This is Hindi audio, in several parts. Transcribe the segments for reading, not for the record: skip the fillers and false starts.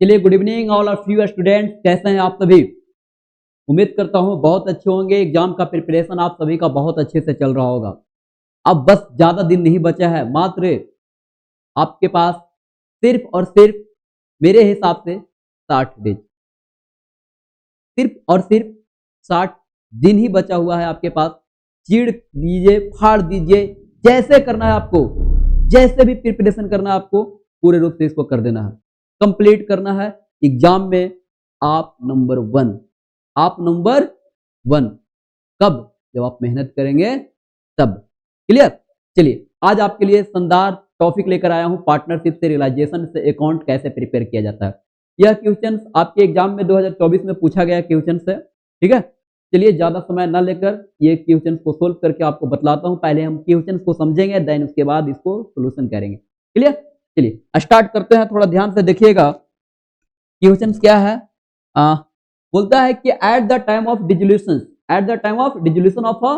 चलिए, good evening all of you students, कैसे हैं आप सभी। उम्मीद करता हूं बहुत अच्छे होंगे। एग्जाम का प्रिपरेशन आप सभी का बहुत अच्छे से चल रहा होगा। अब बस ज्यादा दिन नहीं बचा है, मात्र आपके पास सिर्फ और सिर्फ मेरे हिसाब से 60 दिन, सिर्फ और सिर्फ 60 दिन ही बचा हुआ है आपके पास। चीड़ दीजिए, फाड़ दीजिए, जैसे करना है आपको, जैसे भी प्रिपरेशन करना है आपको, पूरे रूप से इसको कर देना है, कंप्लीट करना है। एग्जाम में आप नंबर 1, आप नंबर 1 कब? जब आप मेहनत करेंगे तब। क्लियर? चलिए, आज आपके लिए शानदार टॉपिक लेकर आया हूं, पार्टनरशिप से रियलाइजेशन से अकाउंट कैसे प्रिपेयर किया जाता है। यह क्वेश्चन आपके एग्जाम में 2024 में पूछा गया क्वेश्चन है। ठीक है, चलिए ज्यादा समय न लेकर ये क्वेश्चन को सोल्व करके आपको बतलाता हूं। पहले हम क्वेश्चन को समझेंगे, देन उसके बाद इसको सोल्यूशन करेंगे। क्लियर? चलिए स्टार्ट करते हैं, थोड़ा ध्यान से देखिएगा। क्वेश्चन क्या है? बोलता है कि at the time of dissolution, at the time of dissolution of a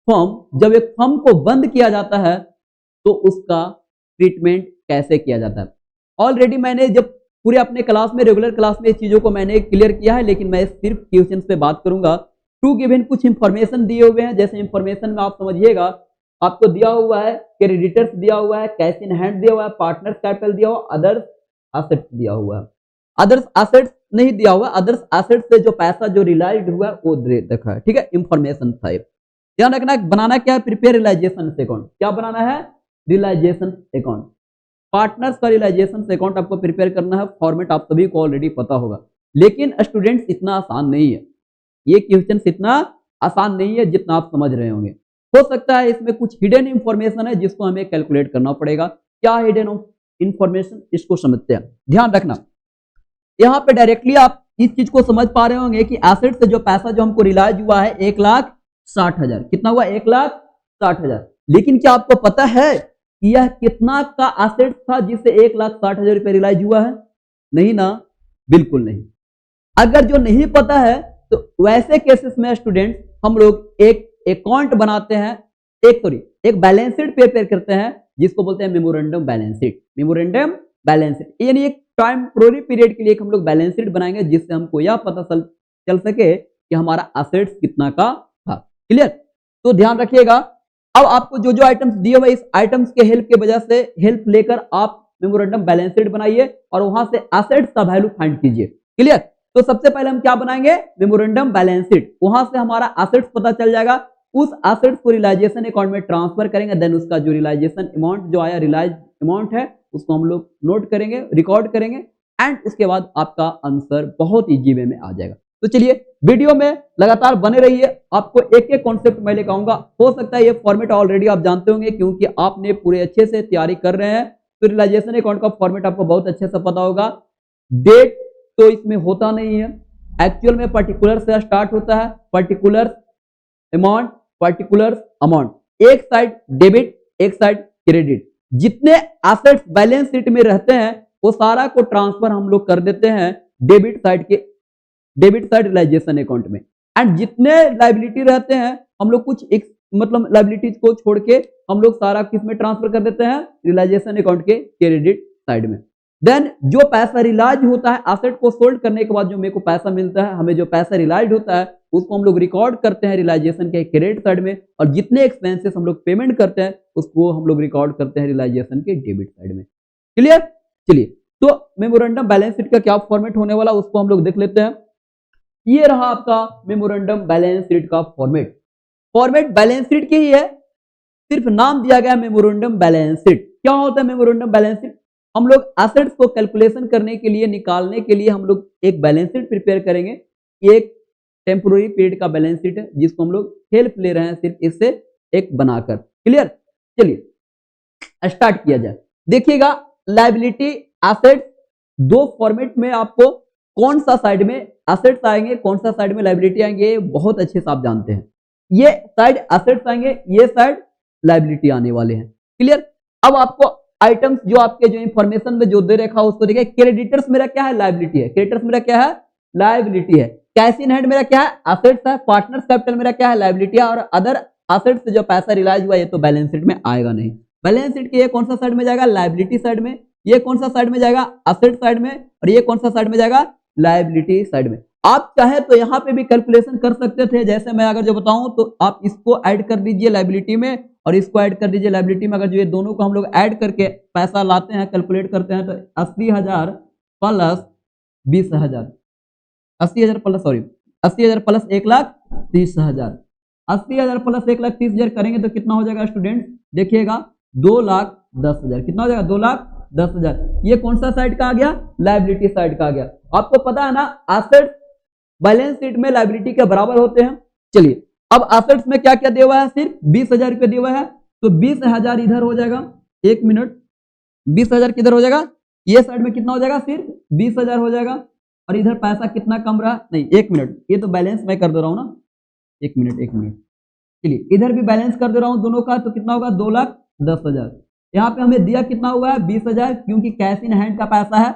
firm, जब एक फर्म को बंद किया जाता है तो उसका ट्रीटमेंट कैसे किया जाता है। ऑलरेडी मैंने जब पूरे अपने क्लास में, रेगुलर क्लास में, इस चीजों को मैंने क्लियर किया है, लेकिन मैं सिर्फ क्वेश्चन पे बात करूंगा। टू गिवन कुछ इंफॉर्मेशन दिए हुए हैं, जैसे इंफॉर्मेशन में आप समझिएगा, आपको दिया हुआ है क्रेडिटर्स दिया हुआ है, कैश इन हैंड दिया हुआ है, पार्टनर्स कैपिटल दिया हुआ, अदर्स एसेट्स दिया हुआ है। अदर्स एसेट्स नहीं दिया हुआ, अदर्स एसेट्स से जो पैसा जो रिलाइज हुआ है वो देखा है। ठीक है, इंफॉर्मेशन था। ध्यान रखना, बनाना क्या है? Prepare realisation account. क्या बनाना है? Realisation account. पार्टनर्स का रियलाइजेशन अकाउंट आपको प्रिपेयर करना है। फॉर्मेट आप सभी को ऑलरेडी पता होगा, लेकिन स्टूडेंट्स इतना आसान नहीं है, ये क्वेश्चन इतना आसान नहीं है जितना आप समझ रहे होंगे। हो सकता है इसमें कुछ हिडन इंफॉर्मेशन है जिसको हमें कैलकुलेट करना पड़ेगा। क्या हिडन इंफॉर्मेशन, इसको समझते हैं। ध्यान रखना, यहाँ पे डायरेक्टली आप इस चीज को समझ पा रहे होंगे कि एसेट से जो पैसा जो हमको रिलाइज हुआ है 1,60,000। कितना हुआ? 1,60,000। लेकिन क्या आपको पता है कि यह कितना का एसेट था जिससे 1,60,000 रुपए रिलाइज हुआ है? नहीं ना, बिल्कुल नहीं। अगर जो नहीं पता है तो वैसे केसेस में स्टूडेंट हम लोग एक अकाउंट बनाते हैं, एक बैलेंस शीट प्रिपेयर करते हैं जिसको बोलते हैं memorandum balance sheet. Memorandum balance sheet यानी एक टेम्पोररी पीरियड के लिए हम लोग बैलेंस शीट बनाएंगे जिससे हमको यह पता चल सके कि हमारा एसेट्स कितना का था। क्लियर? तो ध्यान रखिएगा। अब आपको जो जो आइटम्स दिए हुए, इस आइटम्स के हेल्प के वजह से हेल्प लेकर आप मेमोरेंडम बैलेंस शीट बनाइए और वहां से एसेट्स का वैल्यू फाइंड कीजिए। क्लियर? तो सबसे पहले हम क्या बनाएंगे? Memorandum balance sheet. वहां से हमारा एसेट्स पता चल जाएगा, उस एसेट्स को रियलाइजेशन अकाउंट में ट्रांसफर करेंगे, देन उसका जो रियलाइजेशन अमाउंट जो आया, रियलाइज अमाउंट है, उसको हम लोग नोट करेंगे, रिकॉर्ड करेंगे, एंड उसके बाद आपका आंसर बहुत इजी वे में आ जाएगा। तो चलिए वीडियो में लगातार बने रहिए, आपको एक एक कॉन्सेप्ट मैं लेकर। हो सकता है ये फॉर्मेट ऑलरेडी आप जानते होंगे क्योंकि आपने पूरे अच्छे से तैयारी कर रहे हैं, तो रियलाइजेशन अकाउंट का फॉर्मेट आपको बहुत अच्छे से पता होगा। डेट तो इसमें होता नहीं है, एक्चुअल में पर्टिकुलर से स्टार्ट होता है, पर्टिकुलर अमाउंट, पर्टिकुलर अमाउंट, एक साइड डेबिट, एक साइड क्रेडिट। जितने एसेट्स बैलेंस शीट में रहते हैं वो सारा को ट्रांसफर हम लोग कर देते हैं डेबिट साइड के, डेबिट साइड रियलाइजेशन अकाउंट में। एंड जितने लायबिलिटी रहते हैं हम लोग कुछ एक मतलब लायबिलिटीज को छोड़ के हम लोग सारा किस में ट्रांसफर कर देते हैं? रियलाइजेशन अकाउंट के क्रेडिट साइड में। देन जो पैसा रिलाइज होता है, एसेट को सोल्ड करने के बाद जो मेरे को पैसा मिलता है, हमें जो पैसा रिलाइज होता है उसको हम लोग रिकॉर्ड करते हैं रियलाइजेशन के क्रेडिट साइड में, और जितने एक्सपेंसेस हम लोग पेमेंट करते हैं उसको हम लोग रिकॉर्ड करते हैं रियलाइजेशन के डेबिट साइड में। क्लियर? चलिए, तो मेमोरेंडम बैलेंस शीट का क्या फॉर्मेट होने वाला उसको हम लोग देख लेते हैं। ये रहा आपका मेमोरेंडम बैलेंस शीट का फॉर्मेट। फॉर्मेट बैलेंस शीट की ही है, सिर्फ नाम दिया गया मेमोरेंडम बैलेंस शीट। क्या होता है मेमोरेंडम बैलेंस शीट? हम लोग एसेट्स को कैलकुलेशन करने के लिए, निकालने के लिए हम लोग एक बैलेंस शीट प्रिपेयर करेंगे। एक टेम्पोररी पीरियड का बैलेंस शीट है जिसको हम लोग हेल्प ले रहे हैं सिर्फ इससे एक बनाकर। क्लियर? चलिए स्टार्ट किया जाए। देखिएगा, लायबिलिटी, एसेट, दो फॉर्मेट में आपको कौन सा साइड में एसेट्स आएंगे, कौन सा साइड में लायबिलिटी आएंगे, बहुत अच्छे से आप जानते हैं। ये साइड एसेट्स आएंगे, ये साइड लायबिलिटी आने वाले हैं। क्लियर? अब आपको आइटम्स जो आपके जो इंफॉर्मेशन में जो दे रखा उसको देखिए। क्रेडिटर्स मेरा क्या है? लायबिलिटी है। क्रेडिटर्स मेरा क्या है? लायबिलिटी है। कैश इन हैंड मेरा क्या है? एसेट्स है। पार्टनर्स कैपिटल मेरा क्या है? लायबिलिटी है। और अदर एसेट्स से जो पैसा रिलाइज हुआ ये तो बैलेंस शीट में आएगा नहीं। बैलेंस शीट के ये कौन सा साइड में जाएगा? लायबिलिटी साइड में। ये कौन सा साइड में जाएगा, असेट साइड में, और ये कौन सा साइड में जाएगा, लायबिलिटी साइड में। आप चाहे तो यहाँ पे भी कैलकुलेशन कर सकते थे, जैसे मैं अगर जो बताऊं तो आप इसको ऐड कर दीजिए लायबिलिटी में और इसको ऐड कर दीजिए लायबिलिटी में। अगर जो ये दोनों को हम लोग ऐड करके पैसा लाते हैं, कैलकुलेट करते हैं, तो 80,000 प्लस 20,000, 80,000 प्लस 80,000 प्लस 1,30,000, 80,000 प्लस 1,30,000 करेंगे तो कितना हो जाएगा स्टूडेंट, देखिएगा 2,10,000। कितना हो जाएगा, 2,10,000। ये कौन सा साइड का आ गया, लायबिलिटी साइड का आ गया। आपको पता है ना, एसेट्स बैलेंस शीट में लायबिलिटी के बराबर होते हैं। चलिए अब एसेट्स में क्या क्या दिया हुआ है, सिर्फ 20,000 रुपये दिया हुआ है, तो 20,000 इधर हो जाएगा। एक मिनट, 20,000 किधर हो जाएगा, ये साइड में कितना हो जाएगा, सिर्फ 20,000 हो जाएगा। और इधर पैसा कितना कम रहा, नहीं एक मिनट, ये तो बैलेंस मैं कर दे रहा हूं ना, एक मिनट। चलिए इधर भी बैलेंस कर दे रहा हूं दोनों का, तो कितना होगा, 2,10,000। यहाँ पे हमें दिया कितना हुआ है, 20,000, क्योंकि कैश इन हैंड का पैसा है,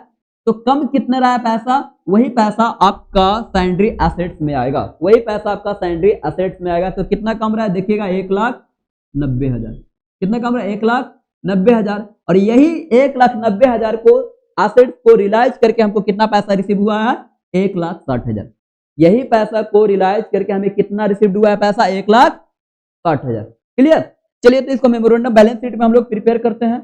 तो कम कितना रहा है पैसा, वही पैसा आपका सैंडरी एसेट्स में आएगा, वही पैसा आपका सैंडरी एसेट्स में आएगा। तो कितना कम रहा है, देखिएगा 1,90,000। कितना कम रहा है, 1,90,000। और यही 1,90,000 को एसेट्स को रियलाइज करके हमको कितना पैसा रिसीव हुआ है, 1,60,000। यही पैसा को रियलाइज करके हमें कितना रिसीव हुआ है पैसा, 1,60,000। क्लियर। चलिए तो इसको मेमोरेंडम बैलेंस शीट में हम लोग प्रिपेयर करते हैं।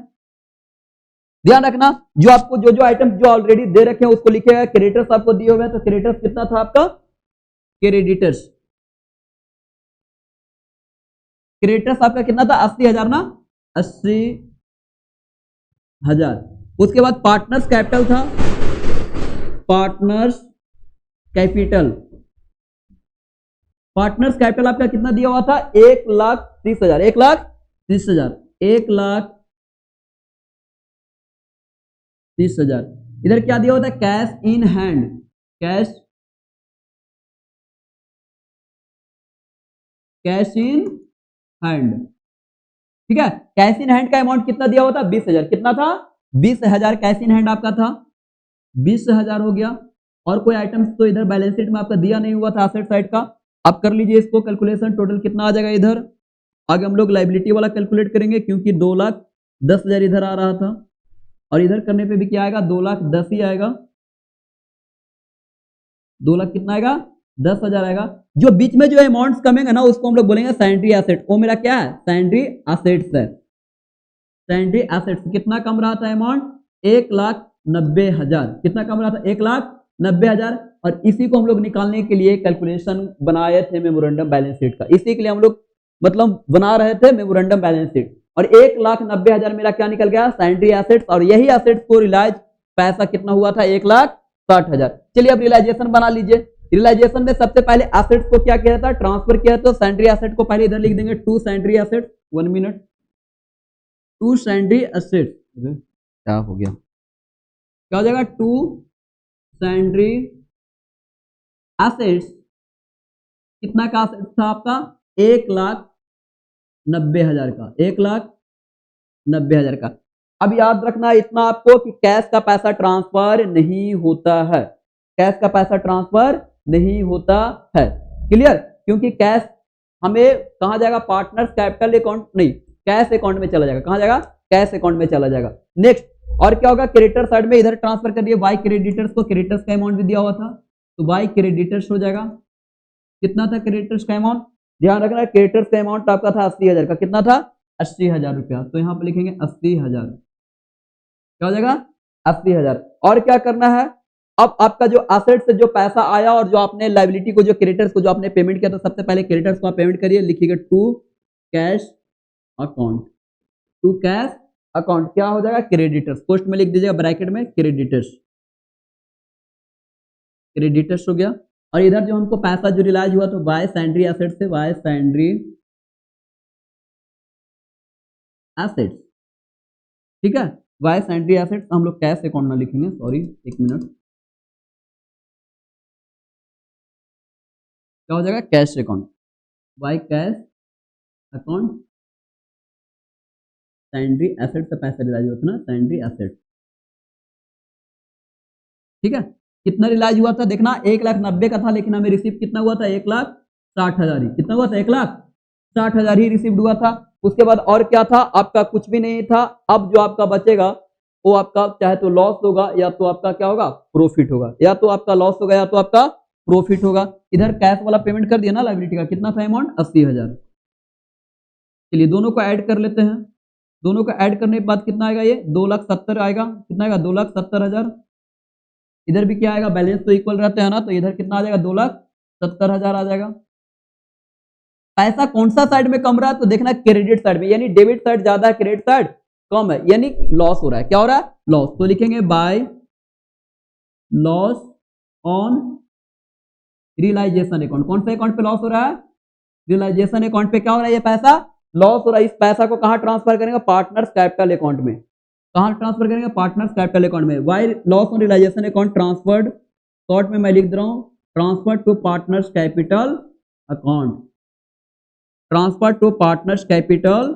ध्यान रखना, जो आपको जो आइटम जो ऑलरेडी दे रखे हैं उसको लिखेगा। क्रेडिटर्स आपको दिए हुए हैं, तो क्रेडिटर्स कितना था आपका, क्रेडिटर्स आपका कितना था, 80,000 ना, 80,000। उसके बाद पार्टनर्स कैपिटल था, पार्टनर्स कैपिटल आपका कितना दिया हुआ था, 1,30,000, 1,30,000, 1,30,000। इधर क्या दिया होता है, cash in hand, cash in hand. ठीक है, कैश इन हैंड का अमाउंट कितना दिया हुआ था, 20,000। कितना था, 20,000 कैश इन हैंड आपका था, 20,000 हो गया। और कोई आइटम्स तो इधर बैलेंस शीट में आपका दिया नहीं हुआ था एसेट साइड का। आप कर लीजिए इसको कैलकुलेशन, टोटल कितना आ जाएगा। इधर आगे हम लोग लायबिलिटी वाला कैलकुलेट करेंगे, क्योंकि 2,10,000 इधर आ रहा था, और इधर करने पे भी क्या आएगा, 2,10,000 ही आएगा। 2,00,000 कितना आएगा, 10,000 आएगा। जो बीच में जो अमाउंट्स कमेंगे ना, उसको हम लोग बोलेंगे सैंडरी एसेट। वो मेरा क्या है, सैंडरी एसेट्स है। सैंडरी एसेट्स कितना कम रहा था अमाउंट, 1,90,000। कितना कम रहा था, 1,90,000। और इसी को हम लोग निकालने के लिए कैलकुलेशन बनाए थे मेमोरेंडम बैलेंस शीट का। इसी के लिए हम लोग मतलब बना रहे थे मेमोरेंडम बैलेंस शीट। और 1,90,000 मेरा क्या निकल गया, सैंडरी एसेट्स। और यही एसेट्स को रियलाइज पैसा कितना हुआ था, 1,60,000। चलिए अब रियलाइजेशन बना लीजिए। रियलाइजेशन में सबसे पहले एसेट्स को क्या किया था, ट्रांसफर किया। तो सैंडरी एसेट को पहले इधर लिख देंगे, 2 sundry assets. 1 minute, 2 sundry assets. क्या हो गया, क्या हो जाएगा, 2 सैंडरी एसेट्स। कितना का एसेट था आपका, 1,90,000 का, 1,90,000 का। अब याद रखना इतना आपको कि कैश का पैसा ट्रांसफर नहीं होता है, कैश का पैसा ट्रांसफर नहीं होता है। क्लियर, क्योंकि कैश हमें कहां जाएगा, पार्टनर्स कैपिटल अकाउंट नहीं, कैश अकाउंट में चला जाएगा। कहां जाएगा, कैश अकाउंट में चला जाएगा। नेक्स्ट और क्या होगा, क्रेडिटर साइड में इधर ट्रांसफर कर दिए बाय क्रेडिटर्स को। क्रेडिटर्स का अमाउंट भी दिया हुआ था, तो बाय क्रेडिटर्स हो जाएगा। कितना था क्रेडिटर्स का अमाउंट, ध्यान रखना क्रेडिटर्स का अमाउंट आपका था 80,000 का। कितना था, 80,000 रुपया। तो यहाँ पे लिखेंगे 80,000। क्या हो जाएगा, 80,000। और क्या करना है, अब आपका जो एसेट से जो पैसा आया और जो आपने लायबिलिटी को, जो क्रेडिटर्स को जो आपने पेमेंट किया, तो सबसे पहले क्रेडिटर्स को आप पेमेंट करिए। लिखिएगा to cash account, to cash account. क्या हो जाएगा, क्रेडिटर्स। पोस्ट में लिख दीजिएगा ब्रैकेट में क्रेडिटर्स, क्रेडिटर्स हो गया। और इधर जो हमको पैसा जो रिलाइज हुआ, तो बाय सैंडरी एसेट से, बाय सैंडरी एसेट्स। ठीक है, बाय सैंडरी एसेट्स। हम लोग कैश अकाउंट ना लिखेंगे, सॉरी, एक मिनट। क्या हो जाएगा, cash account, by cash account sundry asset से पैसा रिलाइज होता ना, सैंडरी एसेट। ठीक है, कितना रिलाइज हुआ था देखना, 1,90,000 का था, लेकिन हमें रिसीव कितना हुआ था, 1,60,000 ही। कितना हुआ था, 1,60,000 ही रिसीव हुआ था। उसके बाद और क्या था आपका, कुछ भी नहीं था। अब जो आपका बचेगा वो आपका चाहे तो लॉस होगा या तो आपका क्या होगा, प्रॉफिट होगा, या तो आपका लॉस होगा या तो आपका प्रॉफिट होगा। इधर कैश वाला पेमेंट कर दिया ना लायबिलिटी का, कितना था अमाउंट, 80,000। चलिए दोनों को ऐड कर लेते हैं। दोनों को ऐड करने के बाद कितना आएगा, ये 2,70,000 आएगा। कितना आएगा, 2,70,000। इधर भी क्या आएगा, बैलेंस तो इक्वल रहते हैं ना, तो इधर कितना आ जाएगा, 2,70,000 आ जाएगा। पैसा कौन सा साइड में कम रहा है, तो देखना क्रेडिट साइड में, यानी डेबिट साइड ज्यादा है, क्रेडिट साइड कम है, यानी लॉस हो रहा है। क्या हो रहा है, लॉस। तो लिखेंगे by loss on realisation account. कौन से अकाउंट पे लॉस हो रहा है, रियलाइजेशन अकाउंट पे क्या हो रहा है, ये पैसा लॉस हो रहा है। इस पैसा को कहां ट्रांसफर करेंगे, पार्टनर्स कैपिटल अकाउंट में। कहां ट्रांसफर करेंगे, पार्टनर्स कैपिटल अकाउंट में। Why loss on realisation account transferred, short में मैं लिख दे रहा हूं, transfer to partners capital account, transfer to partners capital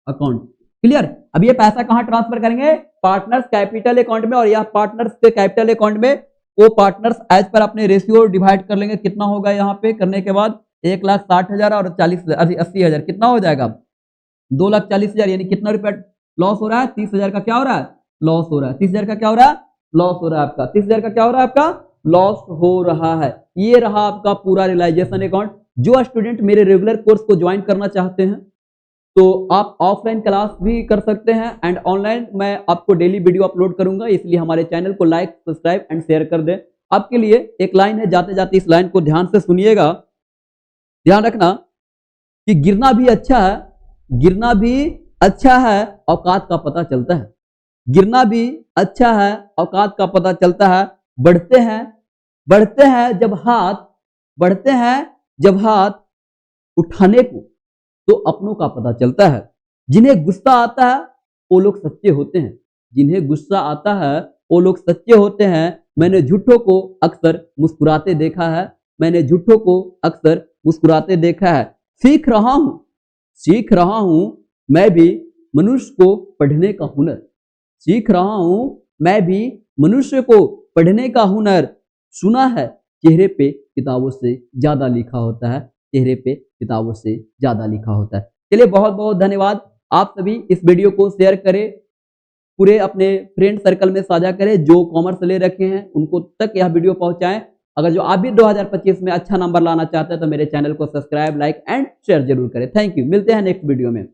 account. Clear. अब ये पैसा कहां ट्रांसफर करेंगे, पार्टनर्स कैपिटल अकाउंट में, और यह पार्टनर्स के कैपिटल अकाउंट में वो पार्टनर्स एज पर अपने रेशियो डिवाइड कर लेंगे। कितना होगा यहाँ पे करने के बाद, 1,60,000 और 80,000 कितना हो जाएगा, 2,40,000। यानी कितना रुपया लॉस हो रहा है, 30,000 का क्या हो रहा है, लॉस हो रहा है। 30,000 का क्या हो रहा है, लॉस हो रहा है आपका। 30,000 का क्या हो रहा है, आपका लॉस हो रहा है। ये रहा आपका पूरा रियलाइजेशन अकाउंट। जो स्टूडेंट मेरे रेगुलर कोर्स को ज्वाइन करना चाहते हैं तो आप ऑफलाइन क्लास भी कर सकते हैं, एंड ऑनलाइन मैं आपको डेली वीडियो अपलोड करूंगा, इसलिए हमारे चैनल को लाइक, सब्सक्राइब एंड शेयर कर दें। आपके लिए एक लाइन है, जाते जाते इस लाइन को ध्यान से सुनिएगा। ध्यान रखना कि गिरना भी अच्छा है, गिरना भी अच्छा है, औकात का पता चलता है। गिरना भी अच्छा है, औकात का पता चलता है। बढ़ते हैं जब हाथ, बढ़ते हैं जब हाथ उठाने को, तो अपनों का पता चलता है। जिन्हें गुस्सा आता है वो लोग सच्चे होते हैं, जिन्हें गुस्सा आता है वो लोग सच्चे होते हैं। मैंने झूठों को अक्सर मुस्कुराते देखा है, मैंने झूठों को अक्सर मुस्कुराते देखा है। सीख रहा हूं मैं भी मनुष्य को पढ़ने का हुनर, सीख रहा हूं मैं भी मनुष्य को पढ़ने का हुनर। सुना है चेहरे पे किताबों से ज्यादा लिखा होता है, चेहरे पे किताबों से ज्यादा लिखा होता है। चलिए बहुत बहुत धन्यवाद। आप सभी इस वीडियो को शेयर करें, पूरे अपने फ्रेंड सर्कल में साझा करें, जो कॉमर्स ले रखे हैं उनको तक यह वीडियो पहुंचाएं। अगर जो आप भी 2025 में अच्छा नंबर लाना चाहते हैं तो मेरे चैनल को सब्सक्राइब, लाइक एंड शेयर जरूर करें। Thank you. मिलते हैं नेक्स्ट वीडियो में।